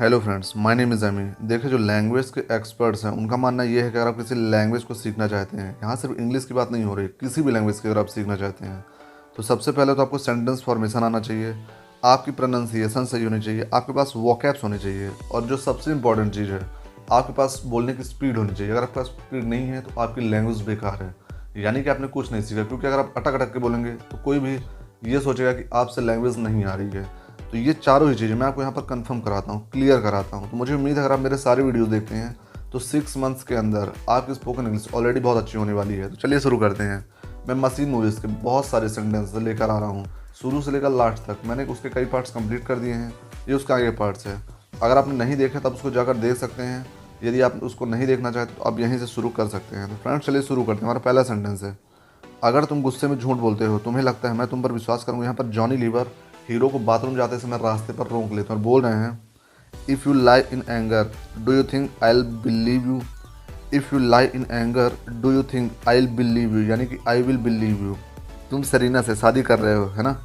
Hello friends, my name is अमी। देखिए, जो लैंग्वेज के एक्सपर्ट्स हैं उनका मानना ये है कि अगर आप किसी लैंग्वेज को सीखना चाहते हैं, यहाँ सिर्फ इंग्लिश की बात नहीं हो रही, किसी भी लैंग्वेज की अगर आप सीखना चाहते हैं तो सबसे पहले तो आपको सेंटेंस फॉर्मेशन आना चाहिए, आपकी प्रोनाउंसिएशन सही होनी चाहिए, आपके पास वोकैब्स होने चाहिए और जो सबसे इंपॉर्टेंट चीज़ है, आपके पास बोलने की स्पीड होनी चाहिए। अगर आपके पास स्पीड नहीं है तो आपकी लैंग्वेज बेकार है, यानी कि आपने कुछ नहीं सीखा। क्योंकि अगर आप अटक अटक के बोलेंगे तो कोई भी ये सोचेगा कि आपसे लैंग्वेज नहीं आ रही है। तो ये चारों ही चीज़ें मैं आपको यहाँ पर कंफर्म कराता हूँ, क्लियर कराता हूँ। तो मुझे उम्मीद है अगर आप मेरे सारे वीडियोस देखते हैं तो 6 मंथ्स के अंदर आपकी स्पोकन इंग्लिश ऑलरेडी बहुत अच्छी होने वाली है। तो चलिए शुरू करते हैं। मैं मशीन मूवीज़ के बहुत सारे सेंटेंस लेकर आ रहा हूँ, शुरू से लेकर लास्ट तक। मैंने उसके कई पार्ट्स कंप्लीट कर दिए हैं, ये उसका आगे पार्ट्स है। अगर आपने नहीं देखे तब उसको जाकर देख सकते हैं। यदि आप उसको नहीं देखना चाहते तो आप यहीं से शुरू कर सकते हैं। तो फ्रेंड्स चलिए शुरू करते हैं। हमारा पहला सेंटेंस है, अगर तुम गुस्से में झूठ बोलते हो, तुम्हें लगता है मैं तुम पर विश्वास करूँगा। यहाँ पर जॉनी लीवर हीरो को बाथरूम जाते समय रास्ते पर रोक लेते हैं और बोल रहे हैं, if you lie in anger do you think I will believe you. If you lie in anger do you think I will believe you, यानी कि आई विल बिलीव यू। तुम सरीना से शादी कर रहे हो, है ना।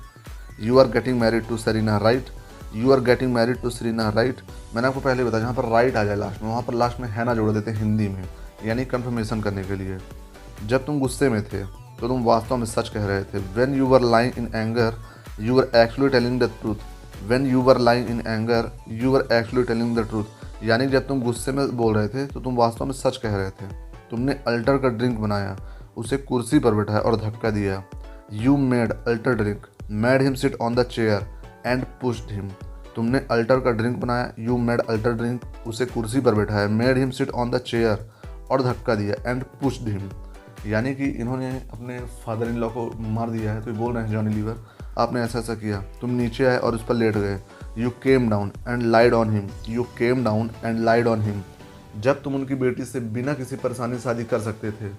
You are getting married to Serena, right. You are getting married to Serena, right. मैंने आपको पहले बताया, जहाँ पर राइट आ जाए लास्ट में, वहाँ पर लास्ट में है ना जोड़ देते हैं हिंदी में, यानी कन्फर्मेशन करने के लिए। जब तुम गुस्से में थे तो तुम वास्तव में सच कह रहे थे। When you were lying in anger you are actually telling the truth. When you were lying in anger you are actually telling the truth, यानी जब तुम गुस्से में बोल रहे थे तो तुम वास्तव में सच कह रहे थे। तुमने अल्टर का ड्रिंक बनाया, उसे कुर्सी पर बैठाया और धक्का दिया। You made alter drink, made him sit on the chair and pushed him. तुमने अल्टर का ड्रिंक बनाया, यू मेड अल्टर ड्रिंक, उसे कुर्सी पर बैठाया, made him sit on the chair और धक्का दिया, एंड पुश्ड हिम, यानी कि इन्होंने अपने फादर इन लॉ को मार दिया है। तो ये बोल रहे हैं जॉनी लीवर, आपने ऐसा ऐसा किया, तुम नीचे आए और उस पर लेट गए। You came down and lied on him, you came down and lied on him. जब तुम उनकी बेटी से बिना किसी परेशानी शादी कर सकते थे।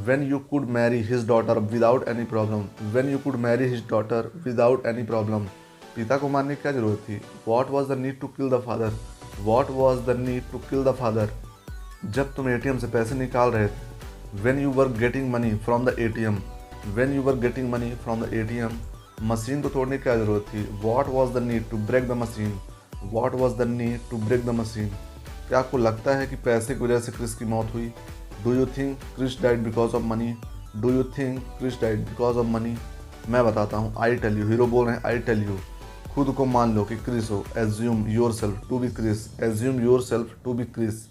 When you could marry his daughter without any problem, when you could marry his daughter without any problem. पिता को मारने की क्या जरूरत थी। What was the need to kill the father, what was the need to kill the father. जब तुम ATM से पैसे निकाल रहे थे। When you were getting money from the ATM, when you were getting money from the ATM, machine को तोड़ने की क्या जरूरत थी। What was the need to break the machine, what was the need to break the machine। क्या आपको लगता है कि पैसे की वजह से क्रिस की मौत हुई। Do you think Chris died because of money, do you think Chris died because of money। मैं बताता हूँ, I tell you, हीरो बोल रहे हैं I tell you। खुद को मान लो कि क्रिस हो, assume yourself to be Chris, assume yourself to be Chris।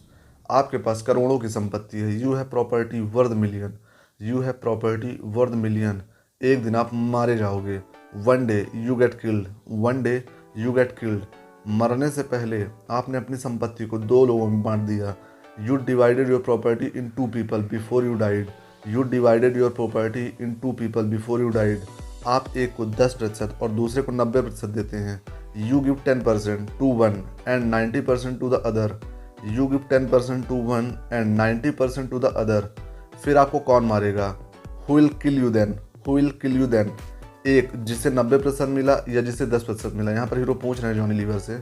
आपके पास करोड़ों की संपत्ति है, यू है प्रॉपर्टी वर्थ मिलियन, यू है प्रॉपर्टी वर्थ मिलियन। एक दिन आप मारे जाओगे, one day you get killed, one day you get killed. मरने से पहले आपने अपनी संपत्ति को 2 लोगों में बांट दिया। You divided your property in 2 people before you died, you divided your property in 2 people before you died. आप एक को 10% और दूसरे को 90% देते हैं। You give 10% to one and 90% to the other, you give 10% to one and 90% to the other. फिर आपको कौन मारेगा। Who will kill you then, who will kill you then. एक जिसे 90% मिला या जिसे 10% मिला। यहाँ पर हीरो पूछ रहे हैं जॉनी लीवर से,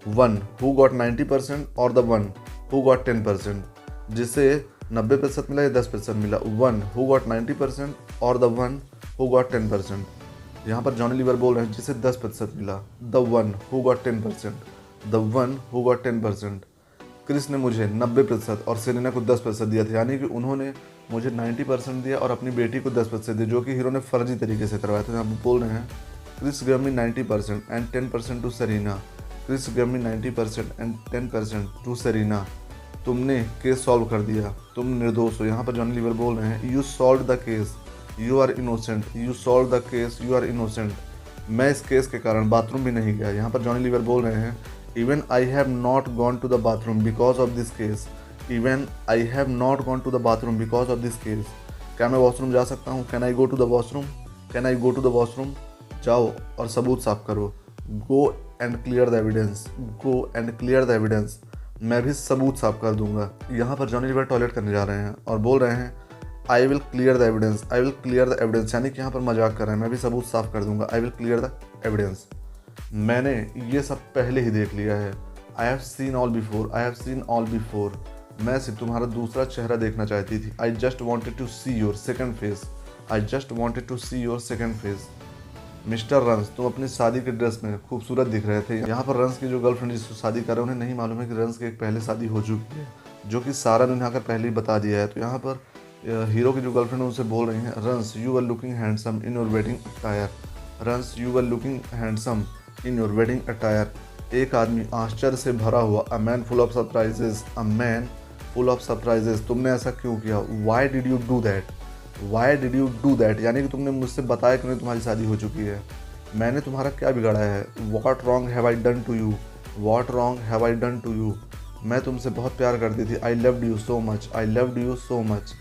वन हु गॉट 90% और द वन हु गॉट 10%। जिसे 90% मिला या 10% मिला, वन हु गॉट 90% और द वन हु गॉट 10%। यहाँ पर जॉनी लीवर बोल रहे हैं जिसे 10% मिला, the one who got 10%, the one who got 10%। Chris ने मुझे 90% और सेलिना को 10% दिया था, यानी कि उन्होंने मुझे 90% दिया और अपनी बेटी को 10% दिया, जो कि हीरो ने फर्जी तरीके से करवाया था। यहाँ पर बोल रहे हैं, Chris gave me 90% and 10% to Selina, Chris gave me 90% and 10% to Selina. तुमने केस सॉल्व कर दिया, तुम निर्दोष हो। यहाँ पर जॉनी लीवर बोल रहे हैं, you solve the case, you are innocent, you solve the case, you are innocent. मैं इस केस के कारण बाथरूम भी नहीं गया। यहाँ पर जॉनी लीवर बोल रहे हैं, Even I have not gone to the bathroom because of this case, even I have not gone to the bathroom because of this case। क्या मैं वॉशरूम जा सकता हूँ। Can I go to the washroom, can I go to the washroom। जाओ और सबूत साफ करो। Go and clear the evidence, go and clear the evidence। मैं भी सबूत साफ कर दूंगा। यहाँ पर जॉनी लीवर टॉयलेट करने जा रहे हैं और बोल रहे हैं, I will clear the evidence, I will clear the evidence, यानी कि यहाँ पर मजाक कर रहे हैं, मैं भी सबूत साफ कर दूंगा। I will clear the evidence। मैंने ये सब पहले ही देख लिया है। I have seen all before, I have seen all before. मैं सिर्फ तुम्हारा दूसरा चेहरा देखना चाहती थी। I just wanted to see your second face, I just wanted to see your second face. Mister Rance, तुम अपनी शादी के ड्रेस में खूबसूरत दिख रहे थे। यहाँ पर रंस की जो गर्लफ्रेंड जिसको शादी कर रहे हैं उन्हें नहीं मालूम है कि रंस की एक पहले शादी हो चुकी है, जो कि सारा ने आकर पहले ही बता दिया है। तो यहाँ पर हीरो की जो गर्लफ्रेंड है उनसे बोल रही हैं, Rance you are looking handsome in your wedding attire, Rance you are looking handsome in your wedding attire. एक आदमी आश्चर्य से भरा हुआ, a man full of surprises, a man full of surprises, तुमने ऐसा क्यों किया, why did you do that, why did you do that, यानी कि तुमने मुझसे बताया कि नहीं तुम्हारी शादी हो चुकी है, मैंने तुम्हारा क्या बिगाड़ा है, what wrong have I done to you, what wrong have I done to you, मैं तुमसे बहुत प्यार करती थी, I loved you so much, I loved you so much,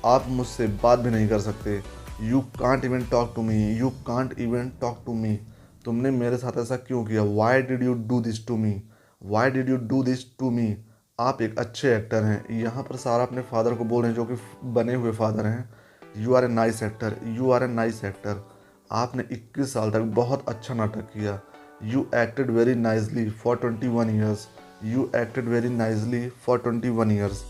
आप मुझसे बात भी नहीं कर सकते, you can't even talk to me, you can't even talk to me, तुमने मेरे साथ ऐसा क्यों किया, why did you do this to me, why did you do this to me. आप एक अच्छे एक्टर हैं। यहाँ पर सारा अपने फादर को बोल रहे हैं जो कि बने हुए फादर हैं, you are a nice actor, you are a nice actor, आपने 21 साल तक बहुत अच्छा नाटक किया, you acted very nicely for 21 years, you acted very nicely for 21 years,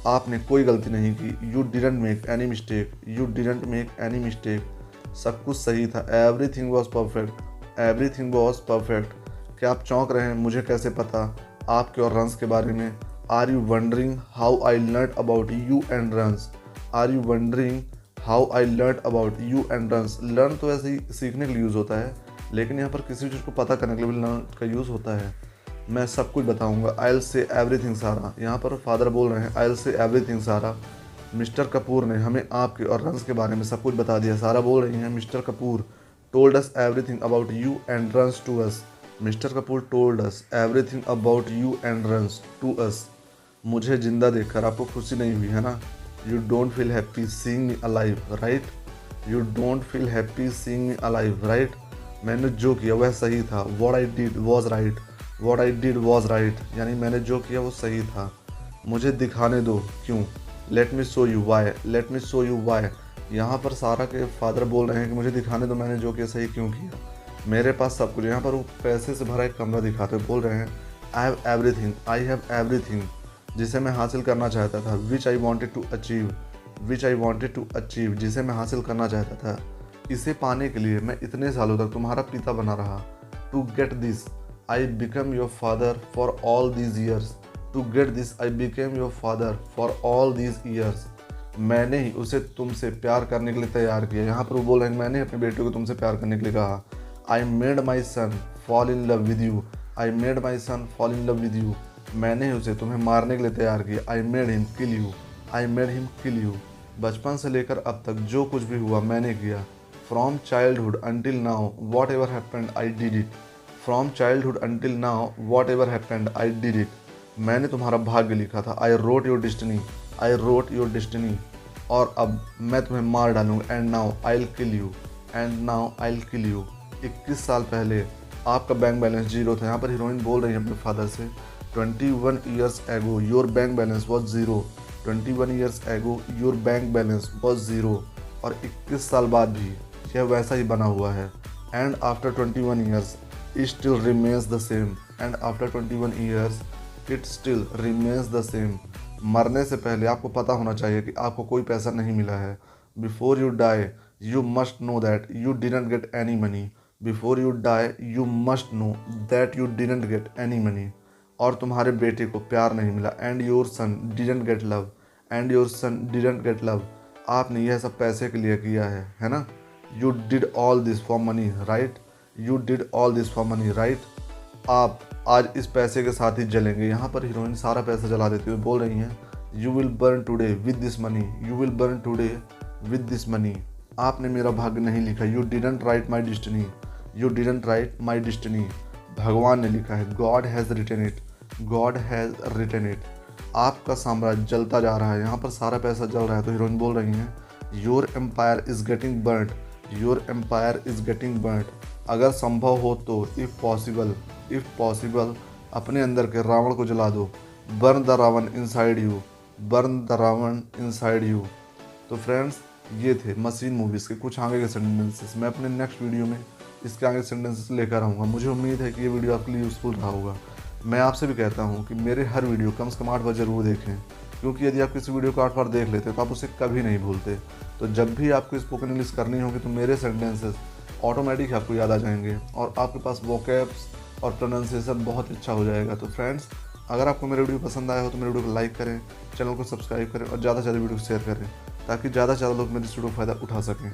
आपने कोई गलती नहीं की, you didn't make any mistake, you didn't make any mistake, सब कुछ सही था, everything was perfect, everything was perfect. क्या आप चौंक रहे हैं, मुझे कैसे पता आपके और रंस के बारे में, are you wondering how I learn about you and Rance, are you wondering how I learn about you and Rance. Learn तो ऐसे ही सीखने के लिए यूज़ होता है, लेकिन यहाँ पर किसी चीज़ को पता करने के लिए भी लर्न का यूज़ होता है। मैं सब कुछ बताऊंगा, आई विल से एवरीथिंग सारा। यहाँ पर फादर बोल रहे हैं, आई विल से एवरीथिंग सारा। मिस्टर कपूर ने हमें आपके और रंस के बारे में सब कुछ बता दिया। सारा बोल रही हैं, mister Kapoor told us everything about you and runs to us, mister Kapoor told us everything about you and runs to us। मुझे जिंदा देखकर आपको खुशी नहीं हुई है ना, you don't feel happy seeing me alive right, you don't feel happy seeing me alive right। मैंने जो किया वह सही था, what I did was right, what I did was right, यानी मैंने जो किया वो सही था। मुझे दिखाने दो क्यों, let me show you why, let me show you why। यहाँ पर सारा के फादर बोल रहे हैं कि मुझे दिखाने दो मैंने जो किया सही क्यों किया, मेरे पास सब कुछ। यहाँ पर वो पैसे से भरा एक कमरा दिखाते बोल रहे हैं, I have everything, I have everything, जिसे मैं हासिल करना चाहता था, which I wanted to achieve, which I wanted to achieve, जिसे मैं हासिल करना चाहता था। इसे पाने के लिए मैं इतने सालों तक तुम्हारा पिता बना रहा। To get this I become your father for all these years, to get this I become your father for all these years. मैंने ही उसे तुमसे प्यार करने के लिए तैयार किया। यहाँ पर वो बोल रहे हैं, मैंने अपने बेटे को तुमसे प्यार करने के लिए कहा। I made my son fall in love with you, I made my son fall in love with you, मैंने ही उसे तुम्हें मारने के लिए तैयार किया। I made him kill you, I made him kill you. बचपन से लेकर अब तक जो कुछ भी हुआ मैंने किया। From childhood until now what ever happened I did it, from childhood until now what ever happened I did it. मैंने तुम्हारा भाग्य लिखा था, I wrote your destiny, I wrote your destiny. और अब मैं तुम्हें मार डालूंगा, and now I will kill you, and now I will kill you. 21 साल पहले आपका बैंक बैलेंस जीरो था। यहाँ पर हीरोइन बोल रही है अपने फादर से, 21 years ago your bank balance was zero, 21 years ago your bank balance was zero. और 21 साल बाद भी यह वैसा ही बना हुआ है। And after 21 years it still remains the same, and after 21 years it still remains the same. मरने से पहले आपको पता होना चाहिए कि आपको कोई पैसा नहीं मिला है। Before you die you must know that you didn't get any money, before you die you must know that you didn't get any money. और तुम्हारे बेटे को प्यार नहीं मिला, and your son didn't get love, and your son didn't get love. आपने यह सब पैसे के लिए किया है ना। You did all this for money right, you did all this for money right. आप आज इस पैसे के साथ ही जलेंगे। यहाँ पर हीरोइन सारा पैसा जला देती हुई बोल रही हैं, you will burn today with this money, you will burn today with this money. आपने मेरा भाग्य नहीं लिखा, you didn't write my destiny, you didn't write my destiny. भगवान ने लिखा है, God has written it, God has written it. आपका साम्राज्य जलता जा रहा है। यहाँ पर सारा पैसा जल रहा है। तो हीरोइन बोल रही हैं, your empire is getting burned, your empire is getting burned. अगर संभव हो तो इफ़ पॉसिबल अपने अंदर के रावण को जला दो। Burn the Ravan inside you, burn the Ravan inside you. तो फ्रेंड्स, ये थे मशीन मूवीज़ के कुछ आगे के सेंटेंसेस। मैं अपने नेक्स्ट वीडियो में इसके आगे सेंटेंसेस लेकर आऊँगा। मुझे उम्मीद है कि ये वीडियो आपके लिए यूज़फुल रहा होगा। मैं आपसे भी कहता हूँ कि मेरे हर वीडियो कम से कम 8 बार ज़रूर देखें, क्योंकि यदि आप किसी वीडियो को 8 बार देख लेते तो आप उसे कभी नहीं भूलते। तो जब भी आपको स्पोकन इंग्लिश करनी होगी तो मेरे सेंटेंसेस ऑटोमेटिक आपको याद आ जाएंगे और आपके पास वोकैब्स और प्रोनाउंसिएशन बहुत अच्छा हो जाएगा। तो फ्रेंड्स, अगर आपको मेरे वीडियो पसंद आया हो तो मेरे वीडियो को लाइक करें, चैनल को सब्सक्राइब करें और ज़्यादा से ज़्यादा वीडियो को शेयर करें, ताकि ज़्यादा से ज़्यादा लोग मेरे इस वीडियो को फ़ायदा उठा सकें।